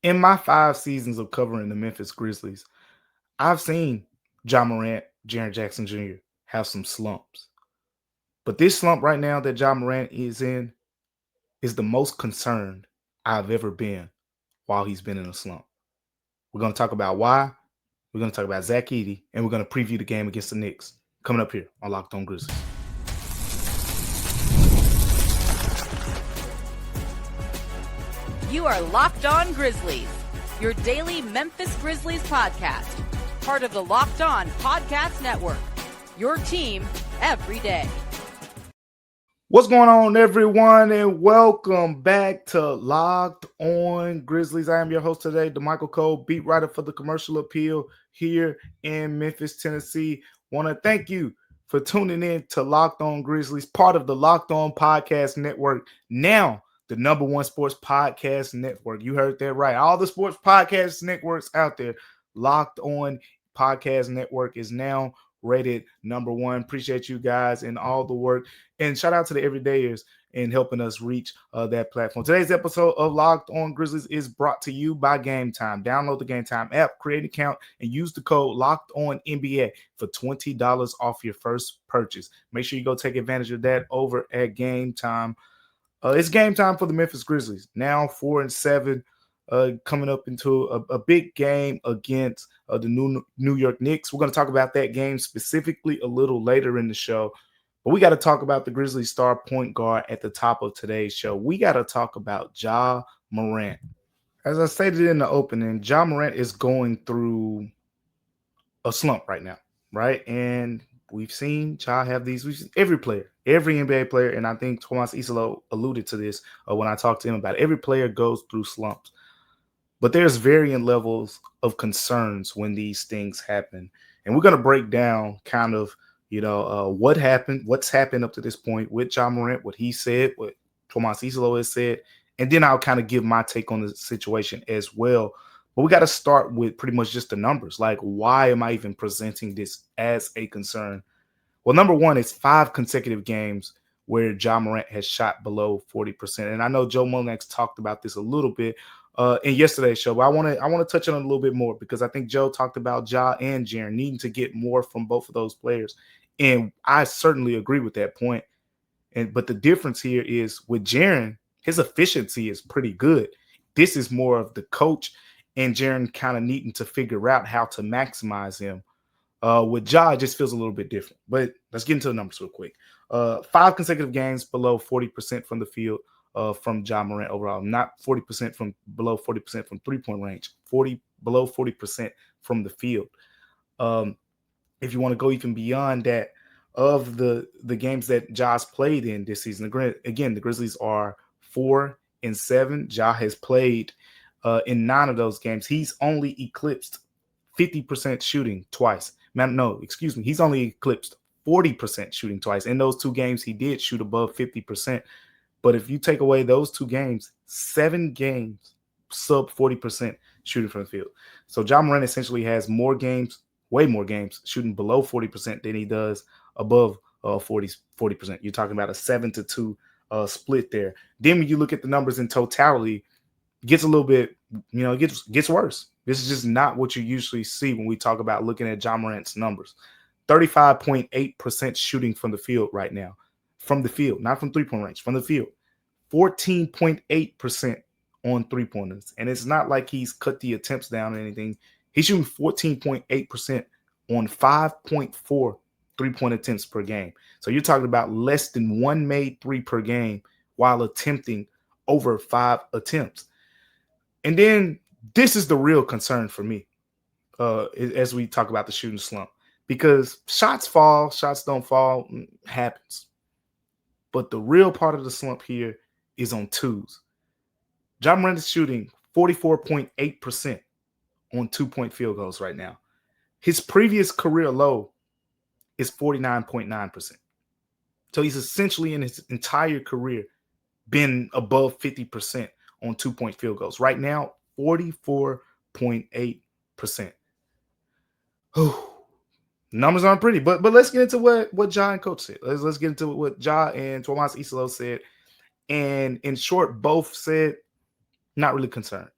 In my 5 seasons of covering the Memphis Grizzlies, I've seen Ja Morant, Jaren Jackson Jr. have some slumps. But this slump right now that Ja Morant is in is the most concerned I've ever been while he's been in a slump. We're going to talk about why. We're going to talk about Zach Edey, and we're going to preview the game against the Knicks coming up here on Locked On Grizzlies. You are Locked On Grizzlies, your daily Memphis Grizzlies podcast, part of the Locked On Podcast Network, your team every day. What's going on, everyone, and welcome back to Locked On Grizzlies. I am your host today, Damichael Cole, beat writer for the Commercial Appeal here in Memphis, Tennessee. Want to thank you for tuning in to Locked On Grizzlies, part of the Locked On Podcast Network, now the #1 sports podcast network. You heard that right. All the sports podcast networks out there, Locked On Podcast Network is now rated #1. Appreciate you guys and all the work. And shout out to the everydayers in helping us reach that platform. Today's episode of Locked On Grizzlies is brought to you by Game Time. Download the Game Time app, create an account, and use the code LOCKEDONNBA for $20 off your first purchase. Make sure you go take advantage of that over at Game Time. It's game time for the Memphis Grizzlies. Now 4-7, coming up into a big game against the New York Knicks. We're going to talk about that game specifically a little later in the show. But we got to talk about the Grizzlies star point guard at the top of today's show. We got to talk about Ja Morant. As I stated in the opening, Ja Morant is going through a slump right now, right? And we've seen Ja have these. We've seen every player, every NBA player, and I think Tomas Isolo alluded to this when I talked to him about it. Every player goes through slumps. But there's varying levels of concerns when these things happen. And we're going to break down kind of, what happened, what's happened up to this point with Ja Morant, what he said, what Tomas Isolo has said. And then I'll kind of give my take on the situation as well. But we got to start with pretty much just the numbers. Like, why am I even presenting this as a concern? Well, number one, it's 5 consecutive games where Ja Morant has shot below 40%. And I know Joe Mullinax talked about this a little bit in yesterday's show, but I want to touch on it a little bit more because I think Joe talked about Ja and Jaren needing to get more from both of those players. And I certainly agree with that point. But the difference here is with Jaren, his efficiency is pretty good. This is more of the coach and Jaren kind of needing to figure out how to maximize him. With Ja, it just feels a little bit different. But let's get into the numbers real quick. 5 consecutive games below 40% from the field from Ja Morant overall. Not 40% from below 40% from three-point range. Below 40% from the field. If you want to go even beyond that, of the games that Ja's played in this season, again, the Grizzlies are 4-7. Ja has played in 9 of those games. He's only eclipsed 50% shooting twice. He's only eclipsed 40% shooting twice. In those 2 games, he did shoot above 50%. But if you take away those 2 games, 7 games sub 40% shooting from the field. So Ja Morant essentially has more games, way more games, shooting below 40% than he does above 40%. You're talking about a 7-2 split there. Then when you look at the numbers in totality, it gets a little bit, gets worse. This is just not what you usually see when we talk about looking at Ja Morant's numbers. 35.8% shooting from the field right now. From the field, not from three-point range, from the field. 14.8% on three-pointers. And it's not like he's cut the attempts down or anything. He's shooting 14.8% on 5.4 three-point attempts per game. So you're talking about less than 1 made 3 per game while attempting over 5 attempts. And then this is the real concern for me as we talk about the shooting slump. Because shots fall, shots don't fall, happens. But the real part of the slump here is on twos. Ja Morant is shooting 44.8% on 2-point field goals right now. His previous career low is 49.9%. So he's essentially in his entire career been above 50% on 2-point field goals. Right now, 44.8%. Numbers aren't pretty, but let's get into what Ja and Coach said. Let's get into what Ja and Tomas Isolo said. And in short, both said not really concerned.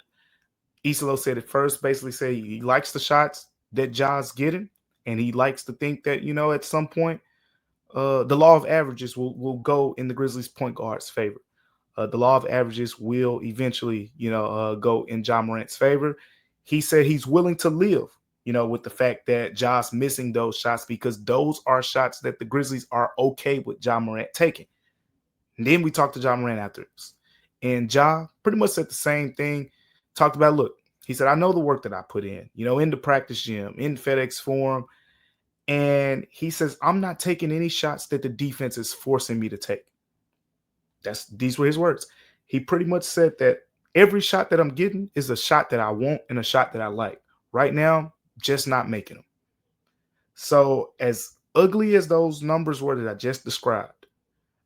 Isolo said it first, basically say he likes the shots that Ja's getting, and he likes to think that, at some point, the law of averages will go in the Grizzlies point guard's favor. The law of averages will eventually, go in Ja Morant's favor. He said he's willing to live, with the fact that Ja's missing those shots because those are shots that the Grizzlies are okay with Ja Morant taking. And then we talked to Ja Morant afterwards. And Ja pretty much said the same thing. Talked about, look, he said, I know the work that I put in the practice gym, in FedEx Forum. And he says, I'm not taking any shots that the defense is forcing me to take. These were his words. He pretty much said that every shot that I'm getting is a shot that I want and a shot that I like. Right now, just not making them. So as ugly as those numbers were that I just described,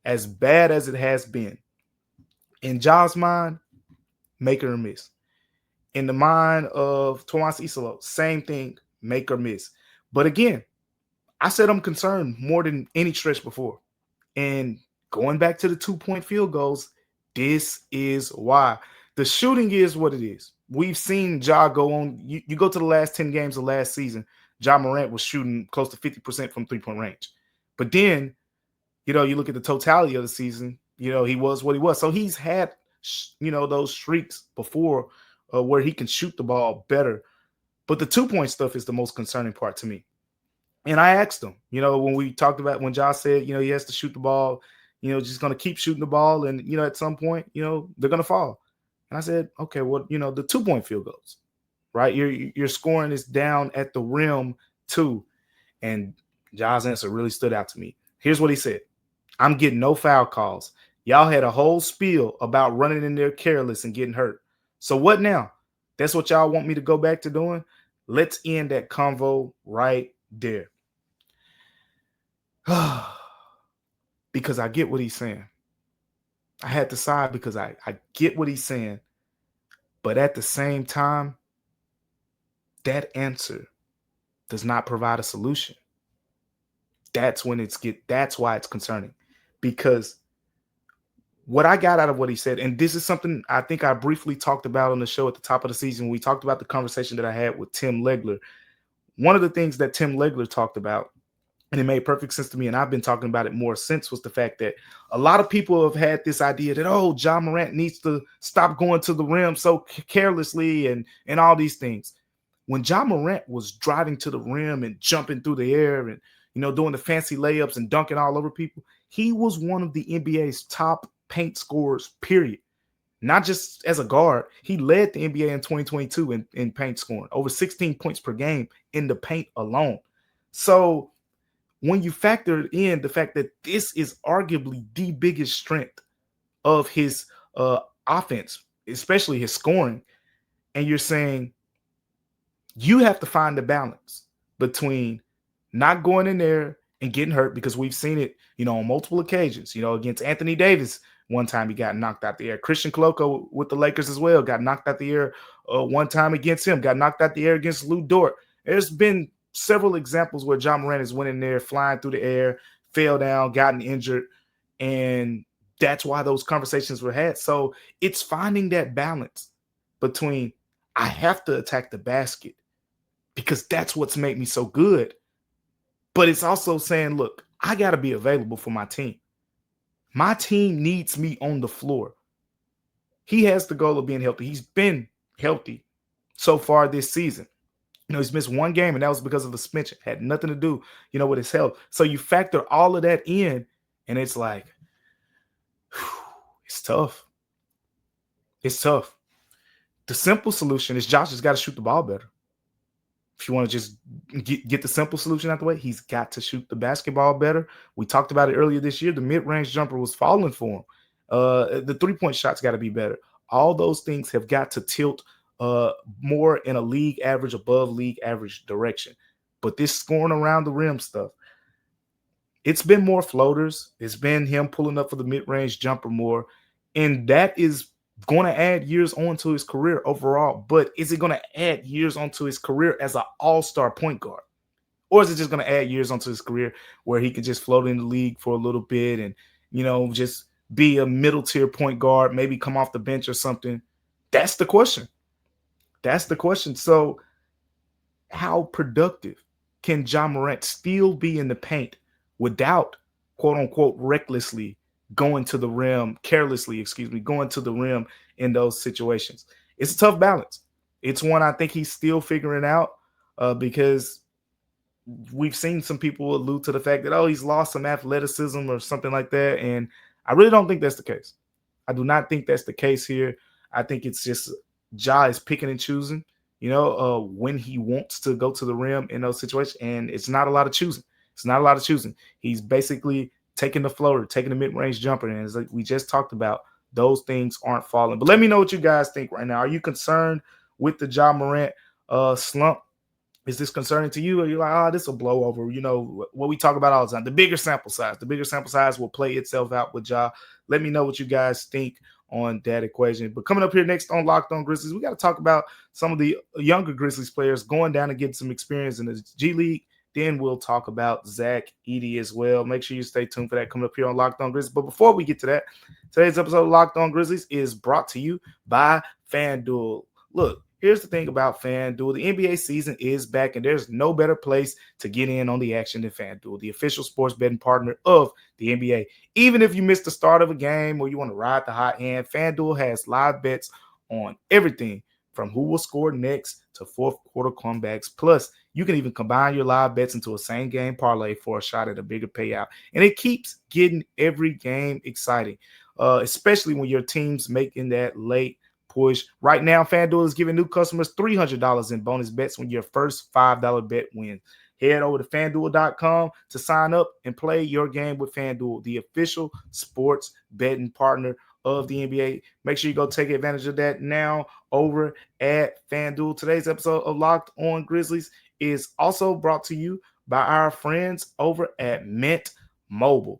as bad as it has been, in Ja's mind, make or miss. In the mind of Tomas Isolo, same thing, make or miss. But again, I said I'm concerned more than any stretch before. And going back to the 2-point field goals, this is why. The shooting is what it is. We've seen Ja go on. You go to the last 10 games of last season, Ja Morant was shooting close to 50% from three-point range. But then, you look at the totality of the season, he was what he was. So he's had, those streaks before where he can shoot the ball better. But the 2-point stuff is the most concerning part to me. And I asked him, when we talked about when Josh said, he has to shoot the ball, just going to keep shooting the ball. And, at some point, they're going to fall. And I said, okay, well, the 2-point field goals, right? Your scoring is down at the rim too. And Josh's answer really stood out to me. Here's what he said. I'm getting no foul calls. Y'all had a whole spiel about running in there careless and getting hurt. So what now? That's what y'all want me to go back to doing? Let's end that convo right there. Because I get what he's saying. I had to side because I get what he's saying. But at the same time, that answer does not provide a solution. That's why it's concerning. Because what I got out of what he said, and this is something I think I briefly talked about on the show at the top of the season. We talked about the conversation that I had with Tim Legler. One of the things that Tim Legler talked about, and it made perfect sense to me, and I've been talking about it more since, was the fact that a lot of people have had this idea that, Ja Morant needs to stop going to the rim so carelessly and all these things. When Ja Morant was driving to the rim and jumping through the air and, doing the fancy layups and dunking all over people, he was one of the NBA's top paint scorers, period. Not just as a guard. He led the NBA in 2022 in paint scoring, over 16 points per game in the paint alone. So when you factor in the fact that this is arguably the biggest strength of his offense, especially his scoring, and you're saying you have to find the balance between not going in there and getting hurt, because we've seen it, on multiple occasions, against Anthony Davis. One time he got knocked out the air. Christian Koloko with the Lakers as well got knocked out the air one time against him, got knocked out the air against Lou Dort. There's been several examples where Ja Morant has went in there, flying through the air, fell down, gotten injured, and that's why those conversations were had. So it's finding that balance between, I have to attack the basket because that's what's made me so good, but it's also saying, look, I got to be available for my team. My team needs me on the floor. He has the goal of being healthy. He's been healthy so far this season. He's missed one game, and that was because of the suspension. Had nothing to do, with his health. So you factor all of that in, and it's like, it's tough. It's tough. The simple solution is Josh has got to shoot the ball better. If you want to just get the simple solution out the way, he's got to shoot the basketball better. We talked about it earlier this year. The mid-range jumper was falling for him. The three-point shot's got to be better. All those things have got to tilt more in a league average, above league average direction. But this scoring around the rim stuff, it's been more floaters. It's been him pulling up for the mid-range jumper more. And that is going to add years onto his career overall. But is it going to add years onto his career as an all-star point guard? Or is it just going to add years onto his career where he could just float in the league for a little bit and, just be a middle-tier point guard, maybe come off the bench or something? That's the question. That's the question. So, how productive can Ja Morant still be in the paint without, quote unquote, recklessly going to the rim, carelessly, excuse me, going to the rim in those situations? It's a tough balance. It's one I think he's still figuring out because we've seen some people allude to the fact that, oh, he's lost some athleticism or something like that. And I really don't think that's the case. I do not think that's the case here. I think it's just Ja is picking and choosing, when he wants to go to the rim in those situations. And it's not a lot of choosing. It's not a lot of choosing. He's basically taking the floater, taking the mid-range jumper. And as we just talked about, those things aren't falling. But let me know what you guys think right now. Are you concerned with the Ja Morant slump? Is this concerning to you? Or you're like, this will blow over? What we talk about all the time, the bigger sample size. The bigger sample size will play itself out with Ja. Let me know what you guys think on that equation. But coming up here next on Locked On Grizzlies, we got to talk about some of the younger Grizzlies players going down and getting some experience in the G-League. Then we'll talk about Zach Edey as well. Make sure you stay tuned for that coming up here on Locked On Grizzlies. But before we get to that, today's episode of Locked On Grizzlies is brought to you by FanDuel. Look, here's the thing about FanDuel. The NBA season is back, and there's no better place to get in on the action than FanDuel, the official sports betting partner of the NBA. Even if you missed the start of a game or you want to ride the hot hand, FanDuel has live bets on everything from who will score next to fourth quarter comebacks. Plus, you can even combine your live bets into a same-game parlay for a shot at a bigger payout. And it keeps getting every game exciting, especially when your team's making that late push. Right now, FanDuel is giving new customers $300 in bonus bets when your first $5 bet wins. Head over to FanDuel.com to sign up and play your game with FanDuel, the official sports betting partner of the NBA. Make sure you go take advantage of that now over at FanDuel. Today's episode of Locked On Grizzlies is also brought to you by our friends over at Mint Mobile.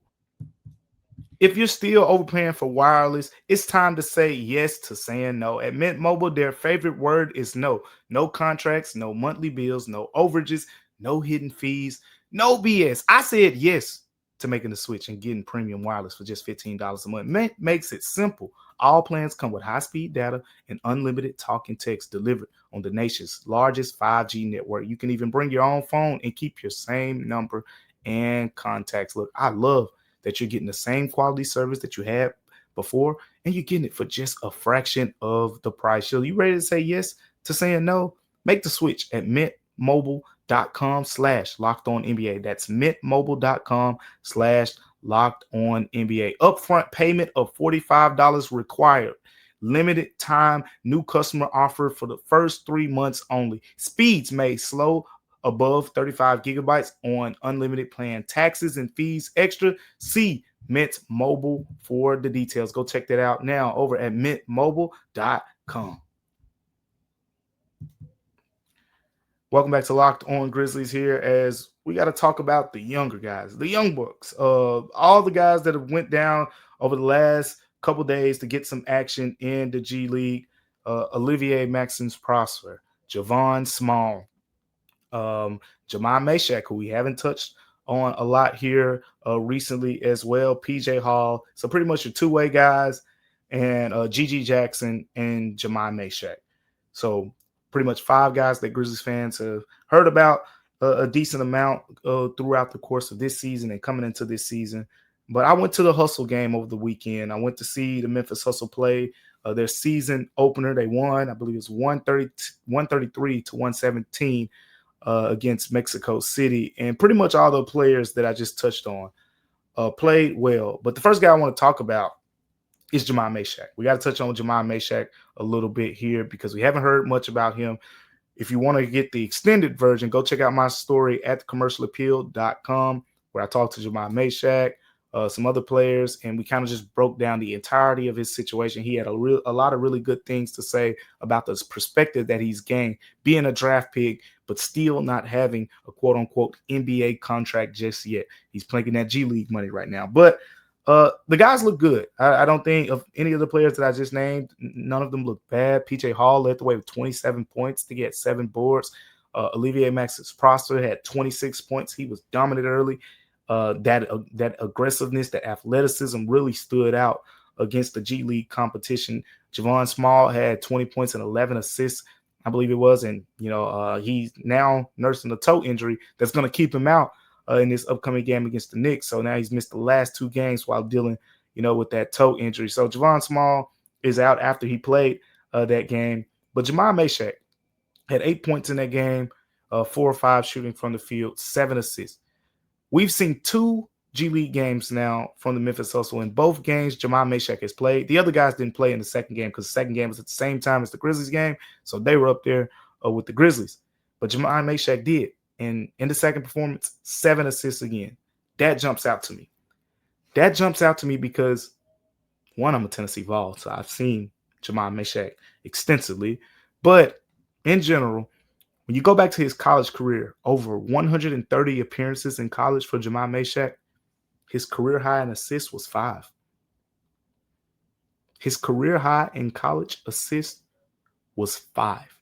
If you're still overpaying for wireless, it's time to say yes to saying no. At Mint Mobile, their favorite word is no. No contracts, no monthly bills, no overages, no hidden fees, no BS. I said yes to making the switch and getting premium wireless for just $15 a month. Mint makes it simple. All plans come with high-speed data and unlimited talk and text delivered on the nation's largest 5G network. You can even bring your own phone and keep your same number and contacts. Look, I love that you're getting the same quality service that you had before, and you're getting it for just a fraction of the price. So you ready to say yes to saying no? Make the switch at mintmobile.com/lockedonnba. That's mintmobile.com/lockedonnba. Upfront payment of $45 required. Limited time new customer offer for the first 3 months only. Speeds may slow above 35 gigabytes on unlimited plan. Taxes and fees extra. See Mint Mobile for the details. Go check that out now over at mintmobile.com. Welcome back to Locked On Grizzlies here, as we got to talk about the younger guys, the young bucks, all the guys that have went down over the last couple days to get some action in the G League. Olivier Maxence Prosper, Javon Small, Jamal Meshack, who we haven't touched on a lot here recently as well, PJ Hall. So pretty much your two-way guys, and GG Jackson and Jamal Meshack. So pretty much 5 guys that Grizzlies fans have heard about a decent amount throughout the course of this season and coming into this season. But I went to the Hustle game over the weekend. I went to see the Memphis Hustle play their season opener. They won, I believe it was 133 to 117 against Mexico City. And pretty much all the players that I just touched on played well. But the first guy I want to talk about is Jamal Meshack. We got to touch on Jamal Meshack a little bit here because we haven't heard much about him. If you want to get the extended version, go check out my story at thecommercialappeal.com, where I talked to Jamal Meshack, some other players, and we kind of just broke down the entirety of his situation. He had a lot of really good things to say about the perspective that he's gained being a draft pick, but still not having a quote-unquote NBA contract just yet. He's playing that G-League money right now. But the guys look good. I don't think of any of the players that I just named, none of them look bad. PJ Hall led the way with 27 points to get 7 boards. Olivier Maxence Prosper had 26 points. He was dominant early. That aggressiveness, that athleticism really stood out against the G League competition. Javon Small had 20 points and 11 assists. I believe it was. And, he's now nursing a toe injury that's going to keep him out in this upcoming game against the Knicks. So now he's missed the last 2 games while dealing, with that toe injury. So Javon Small is out after he played that game. But Jamal Meshack had 8 points in that game, 4 or 5 shooting from the field, 7 assists. We've seen 2 G-League games now from the Memphis Hustle. In both games, Jamal Meshack has played. The other guys didn't play in the second game because the second game was at the same time as the Grizzlies game, so they were up there with the Grizzlies. But Jamal Meshack did. And in the second performance, 7 assists again. That jumps out to me. That jumps out to me because, one, I'm a Tennessee Vol, so I've seen Jamal Meshack extensively. But in general, when you go back to his college career, over 130 appearances in college for Jamal Meshack, his career high in assists was 5. His career high in college assists was 5.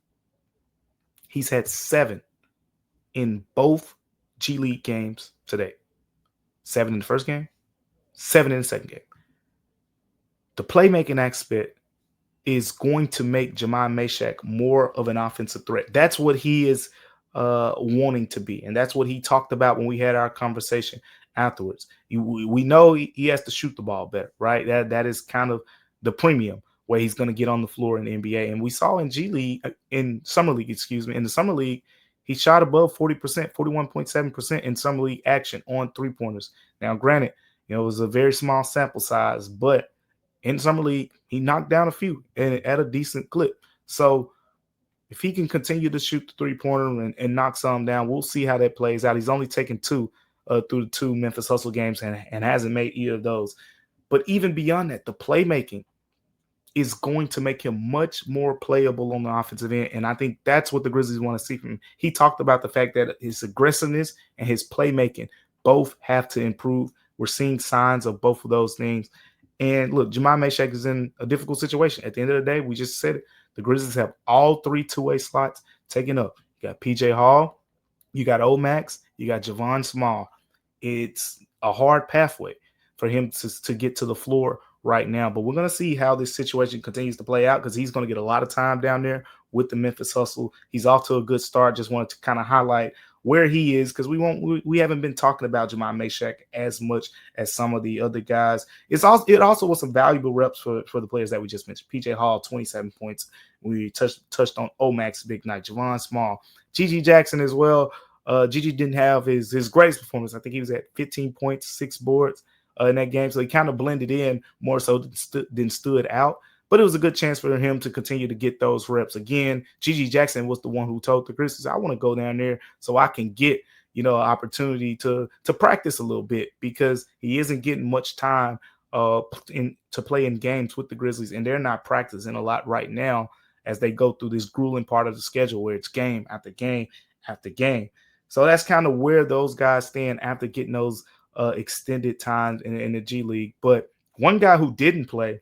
He's had 7 in both G League games today. 7 in the first game, 7 in the second game. The playmaking aspect is going to make Jamal Meshack more of an offensive threat. That's what he is wanting to be. And that's what he talked about when we had our conversation afterwards. We know he has to shoot the ball better, right? That is kind of the premium where he's going to get on the floor in the NBA. And we saw in in the summer league, he shot above 40%, 41.7% in summer league action on 3-pointers. Now, granted, it was a very small sample size, but in summer league, he knocked down a few and at a decent clip. So if he can continue to shoot the 3-pointer and knock some down, we'll see how that plays out. He's only taken 2 through the 2 Memphis Hustle games and hasn't made either of those. But even beyond that, the playmaking is going to make him much more playable on the offensive end. And I think that's what the Grizzlies want to see from him. He talked about the fact that his aggressiveness and his playmaking both have to improve. We're seeing signs of both of those things. And look, Jamal Meshack is in a difficult situation. At the end of the day, we just said it. The Grizzlies have all 3 two-way slots taken up. You got PJ Hall, you got Omax, you got Javon Small. It's a hard pathway for him to get to the floor right now. But we're going to see how this situation continues to play out because he's going to get a lot of time down there with the Memphis Hustle. He's off to a good start. Just wanted to kind of highlight where he is because we haven't been talking about Jamal Meshack as much as some of the other guys. It also was some valuable reps for the players that we just mentioned. PJ Hall, 27 points. We touched on Omax big night. Javon Small, GG Jackson as well. GG didn't have his greatest performance. I think he was at 15 points, 6 boards in that game. So he kind of blended in more so than stood out. But it was a good chance for him to continue to get those reps. Again, GG Jackson was the one who told the Grizzlies, I want to go down there so I can get, an opportunity to practice a little bit because he isn't getting much time to play in games with the Grizzlies. And they're not practicing a lot right now as they go through this grueling part of the schedule where it's game after game after game. So that's kind of where those guys stand after getting those extended times in the G League. But one guy who didn't play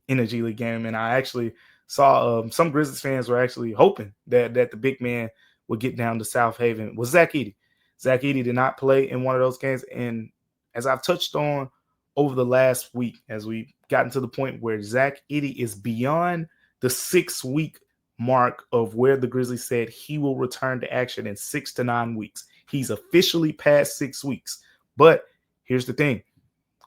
in a G League game, and I actually saw some Grizzlies fans were actually hoping that the big man would get down to South Haven, was Zach Edey. Zach Edey did not play in one of those games, and as I've touched on over the last week, as we've gotten to the point where Zach Edey is beyond the 6-week mark of where the Grizzlies said he will return to action in 6 to 9 weeks. He's officially past 6 weeks. But here's the thing.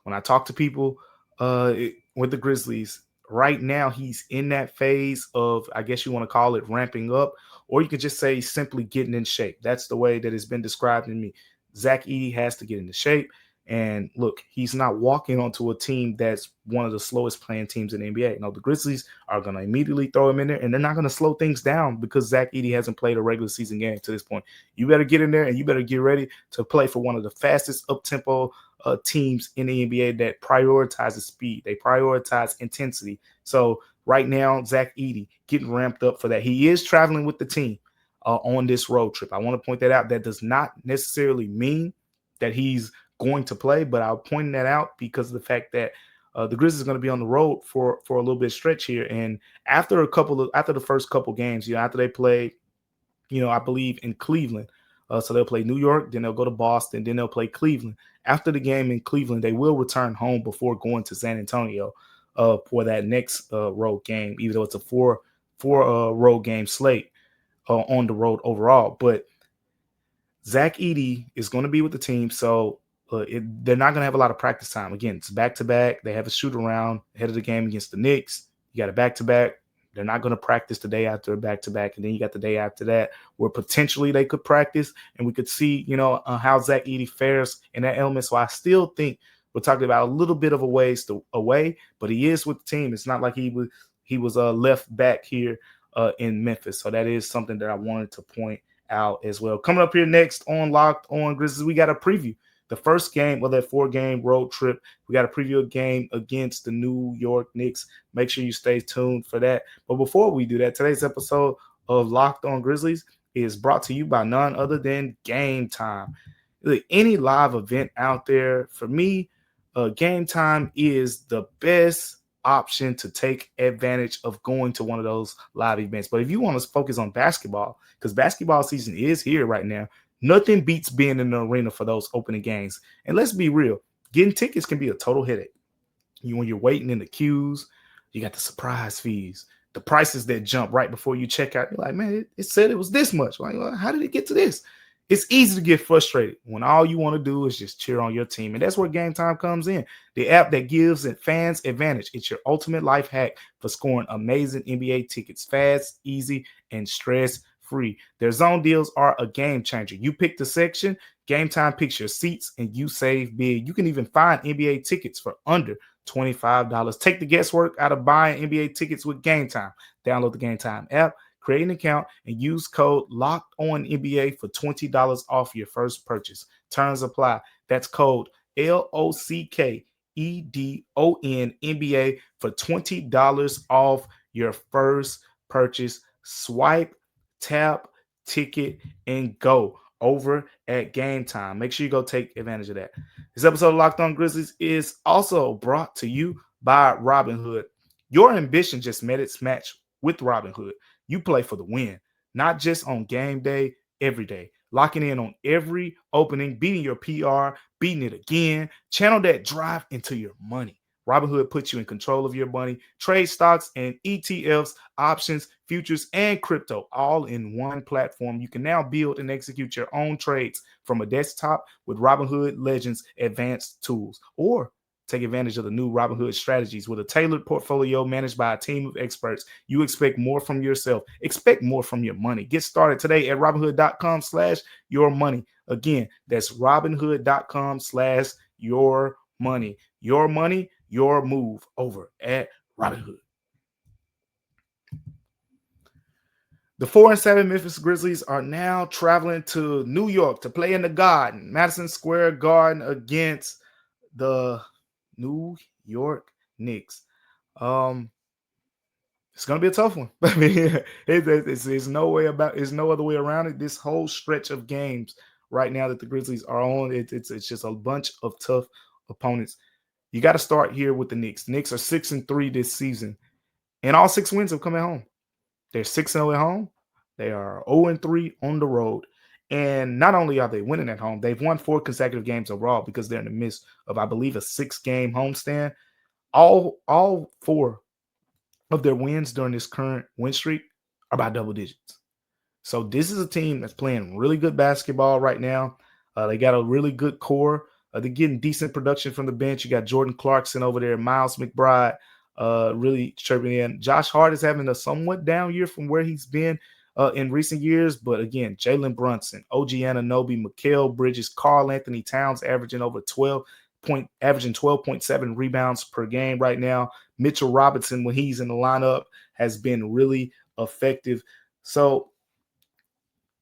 When I talk to people with the Grizzlies, right now he's in that phase of, I guess you want to call it ramping up, or you could just say simply getting in shape. That's the way that it's been described to me. Zach Edey has to get into shape. And look, he's not walking onto a team that's one of the slowest playing teams in the NBA. No, the Grizzlies are going to immediately throw him in there, and they're not going to slow things down because Zach Edey hasn't played a regular season game to this point. You better get in there, and you better get ready to play for one of the fastest up-tempo teams in the NBA that prioritizes speed. They prioritize intensity. So right now, Zach Edey getting ramped up for that. He is traveling with the team on this road trip. I want to point that out. That does not necessarily mean that he's going to play, but I'll point that out because of the fact that the Grizzlies are going to be on the road for a little bit stretch here. And after the first couple games, after they played, I believe in Cleveland. So they'll play New York, then they'll go to Boston, then they'll play Cleveland. After the game in Cleveland, they will return home before going to San Antonio for that next road game, even though it's a 4 road game slate on the road overall. But Zach Edey is going to be with the team, so they're not going to have a lot of practice time. Again, it's back-to-back. They have a shoot-around ahead of the game against the Knicks. You got a back-to-back. They're not going to practice the day after a back-to-back, and then you got the day after that where potentially they could practice, and we could see, how Zach Edey fares in that element. So I still think we're talking about a little bit of a ways away, but he is with the team. It's not like he was left back here in Memphis. So that is something that I wanted to point out as well. Coming up here next on Locked On Grizzlies, we got a preview. The first game of that 4-game road trip. We got a preview a game against the New York Knicks. Make sure you stay tuned for that. But before we do that, today's episode of Locked On Grizzlies is brought to you by none other than Game Time. Any live event out there, for me, Game Time is the best option to take advantage of going to one of those live events. But if you want to focus on basketball, because basketball season is here right now, nothing beats being in the arena for those opening games. And let's be real, getting tickets can be a total headache. When you're waiting in the queues, you got the surprise fees, the prices that jump right before you check out. You're like, man, it said it was this much. Like, well, how did it get to this? It's easy to get frustrated when all you want to do is just cheer on your team. And that's where Game Time comes in. The app that gives fans advantage. It's your ultimate life hack for scoring amazing NBA tickets. Fast, easy, and stress-free. Their zone deals are a game changer. You pick the section, Game Time picks your seats, and you save big. You can even find NBA tickets for under $25. Take the guesswork out of buying NBA tickets with Game Time. Download the Game Time app, create an account, and use code LOCKEDONNBA for $20 off your first purchase. Terms apply. That's code LOCKEDONNBA for $20 off your first purchase. Swipe, tap, ticket, and go over at Game Time. Make sure you go take advantage of that. This episode of Locked On Grizzlies is also brought to you by Robinhood. Your ambition just met its match with Robinhood. You play for the win, not just on game day, every day. Locking in on every opening, beating your PR, beating it again. Channel that drive into your money. Robinhood puts you in control of your money. Trade stocks and ETFs, options, futures, and crypto all in one platform. You can now build and execute your own trades from a desktop with Robinhood Legends advanced tools. Or take advantage of the new Robinhood strategies with a tailored portfolio managed by a team of experts. You expect more from yourself. Expect more from your money. Get started today at Robinhood.com/yourmoney. Again, that's Robinhood.com/yourmoney. Your money, your move over at Robinhood. The 4-7 Memphis Grizzlies are now traveling to New York to play in the Garden, Madison Square Garden, against the New York Knicks. It's gonna be a tough one. I mean, there's no other way around it. This whole stretch of games right now that the Grizzlies are on, it's just a bunch of tough opponents. You got to start here with the Knicks. The Knicks are 6-3 this season, and all 6 wins have come at home. They're 6-0 at home. They are 0-3 on the road. And not only are they winning at home, they've won 4 consecutive games overall because they're in the midst of, I believe, a 6-game homestand. All 4 of their wins during this current win streak are by double digits. So this is a team that's playing really good basketball right now. They got a really good core. They're getting decent production from the bench. You got Jordan Clarkson over there, Miles McBride really chirping in. Josh Hart is having a somewhat down year from where he's been in recent years. But again, Jalen Brunson, OG Anunoby, Mikal Bridges, Karl Anthony Towns averaging 12.7 rebounds per game right now. Mitchell Robinson, when he's in the lineup, has been really effective. So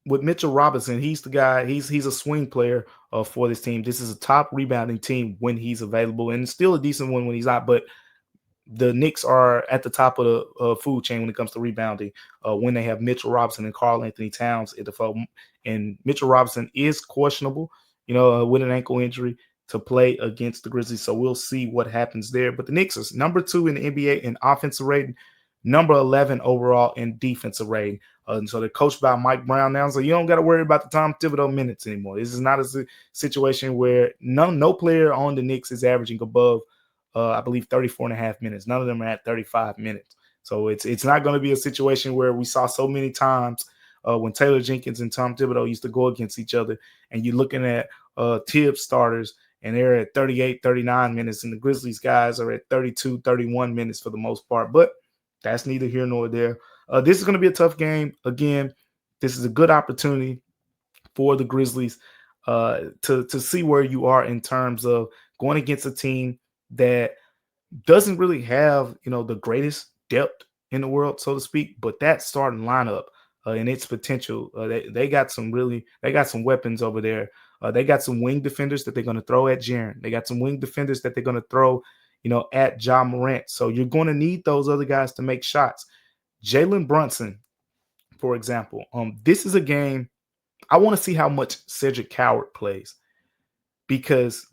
with Mitchell Robinson, he's the guy. He's a swing player for this team. This is a top rebounding team when he's available, and still a decent one when he's not. But the Knicks are at the top of the food chain when it comes to rebounding when they have Mitchell Robinson and Karl Anthony Towns at the phone. And Mitchell Robinson is questionable, with an ankle injury to play against the Grizzlies. So we'll see what happens there. But the Knicks are number 2 in the NBA in offensive rating, number 11 overall in defensive rating. And so they're coached by Mike Brown now. So you don't got to worry about the Tom Thibodeau minutes anymore. This is not a situation where no player on the Knicks is averaging above, I believe, 34.5 minutes. None of them are at 35 minutes. So it's not going to be a situation where we saw so many times when Taylor Jenkins and Tom Thibodeau used to go against each other, and you're looking at Tibbs starters, and they're at 38, 39 minutes, and the Grizzlies guys are at 32, 31 minutes for the most part. But that's neither here nor there. This is going to be a tough game. Again, this is a good opportunity for the Grizzlies to see where you are in terms of going against a team that doesn't really have, the greatest depth in the world, so to speak, but that starting lineup and its potential, they got some weapons over there. They got some wing defenders that they're going to throw at Jaren. They got some wing defenders that they're going to throw, at Ja Morant. So you're going to need those other guys to make shots. Jalen Brunson, for example, this is a game I want to see how much Cedric Coward plays, because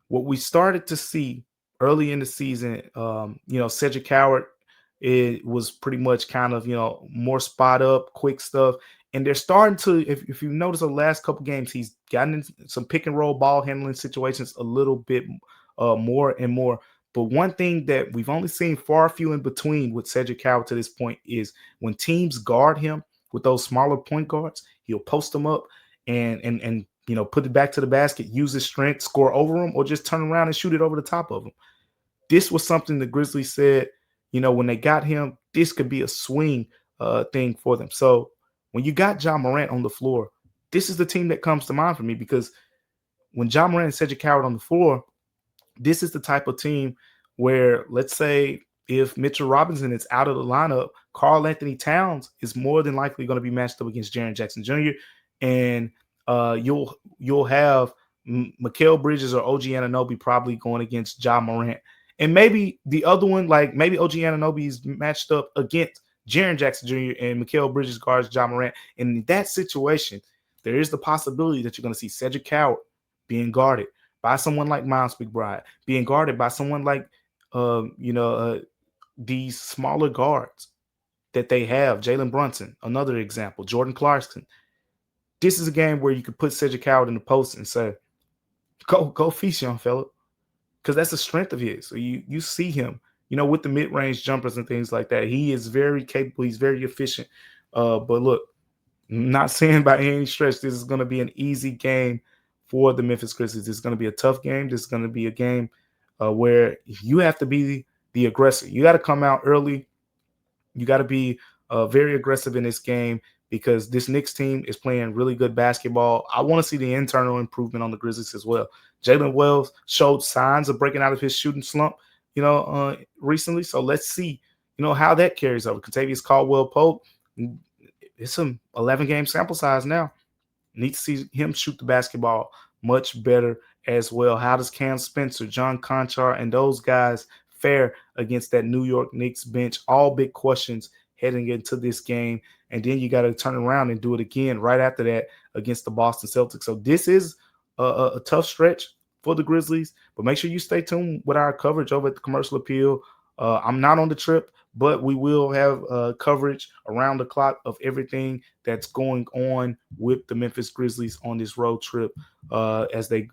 what we started to see early in the season, Cedric Coward, it was pretty much kind of, more spot up, quick stuff. And they're starting to, if you notice the last couple games, he's gotten in some pick and roll ball handling situations a little bit more and more. But one thing that we've only seen far few in between with Cedric Coward to this point is when teams guard him with those smaller point guards, he'll post them up and put it back to the basket, use his strength, score over them, or just turn around and shoot it over the top of them. This was something the Grizzlies said, when they got him, this could be a swing thing for them. So when you got Ja Morant on the floor, this is the team that comes to mind for me, because when Ja Morant and Cedric Coward on the floor, this is the type of team where, let's say, if Mitchell Robinson is out of the lineup, Karl Anthony Towns is more than likely going to be matched up against Jaren Jackson Jr. And you'll have Mikal Bridges or OG Anunoby probably going against Ja Morant. And maybe the other one, like maybe OG Anunoby is matched up against Jaren Jackson Jr. and Mikal Bridges guards Ja Morant. And in that situation, there is the possibility that you're going to see Cedric Coward being guarded by someone like Miles McBride, being guarded by someone like, these smaller guards that they have. Jalen Brunson, another example. Jordan Clarkson. This is a game where you could put Cedric Coward in the post and say, go feast, young fella. Because that's the strength of his. So you see him, with the mid-range jumpers and things like that. He is very capable. He's very efficient. But look, not saying by any stretch this is going to be an easy game for the Memphis Grizzlies. This is going to be a tough game. This is going to be a game where you have to be the aggressor. You got to come out early. You got to be very aggressive in this game, because this Knicks team is playing really good basketball. I want to see the internal improvement on the Grizzlies as well. Jalen Wells showed signs of breaking out of his shooting slump, recently. So let's see, how that carries over. Kentavious Caldwell-Pope, it's an 11-game sample size now. Need to see him shoot the basketball much better as well. How does Cam Spencer, John Conchar, and those guys fare against that New York Knicks bench? All big questions heading into this game. And then you got to turn around and do it again right after that against the Boston Celtics. So this is a tough stretch for the Grizzlies, but make sure you stay tuned with our coverage over at the Commercial Appeal. I'm not on the trip, but we will have coverage around the clock of everything that's going on with the Memphis Grizzlies on this road trip as they,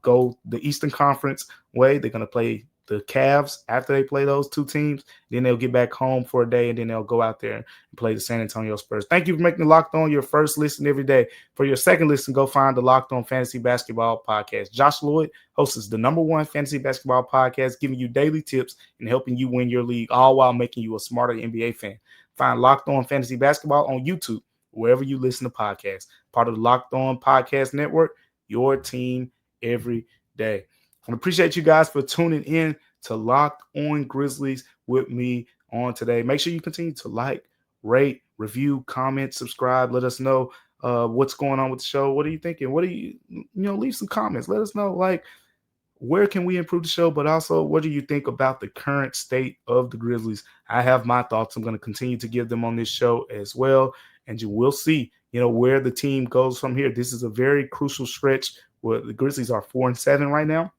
go the Eastern Conference way. They're going to play the Cavs after they play those two teams. Then they'll get back home for a day, and then they'll go out there and play the San Antonio Spurs. Thank you for making Locked On your first listen every day. For your second listen, go find the Locked On Fantasy Basketball Podcast. Josh Lloyd hosts the #1 fantasy basketball podcast, giving you daily tips and helping you win your league, all while making you a smarter NBA fan. Find Locked On Fantasy Basketball on YouTube, wherever you listen to podcasts. Part of the Locked On Podcast Network, your team every day. I appreciate you guys for tuning in to Locked On Grizzlies with me on today. Make sure you continue to like, rate, review, comment, subscribe. Let us know what's going on with the show. What are you thinking? What do you leave some comments. Let us know, like, where can we improve the show? But also, what do you think about the current state of the Grizzlies? I have my thoughts. I'm going to continue to give them on this show as well. And you will see, where the team goes from here. This is a very crucial stretch where the Grizzlies are 4-7 right now.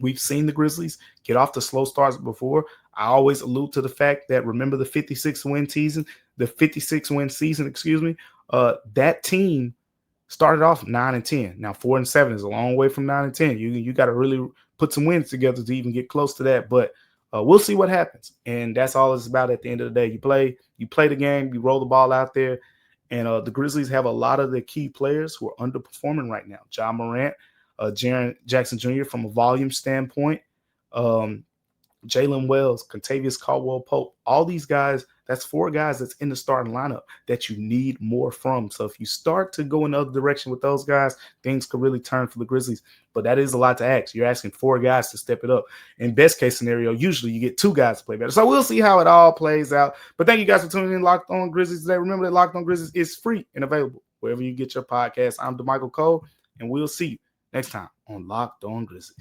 We've seen the Grizzlies get off to slow starts before. I always allude to the fact that, remember the 56-win season, that team started off 9-10. Now 4-7 is a long way from 9-10. You got to really put some wins together to even get close to that. But we'll see what happens. And that's all it's about at the end of the day. You play the game, you roll the ball out there. And the Grizzlies have a lot of the key players who are underperforming right now. Ja Morant, Jaren Jackson Jr. from a volume standpoint, Jalen Wells, Contavious Caldwell-Pope, all these guys, that's 4 guys that's in the starting lineup that you need more from. So if you start to go in the other direction with those guys, things could really turn for the Grizzlies. But that is a lot to ask. You're asking 4 guys to step it up. In best case scenario, usually you get 2 guys to play better. So we'll see how it all plays out. But thank you guys for tuning in Locked On Grizzlies today. Remember that Locked On Grizzlies is free and available wherever you get your podcast. I'm Damichael Cole, and we'll see you next time on Locked On Grizzlies.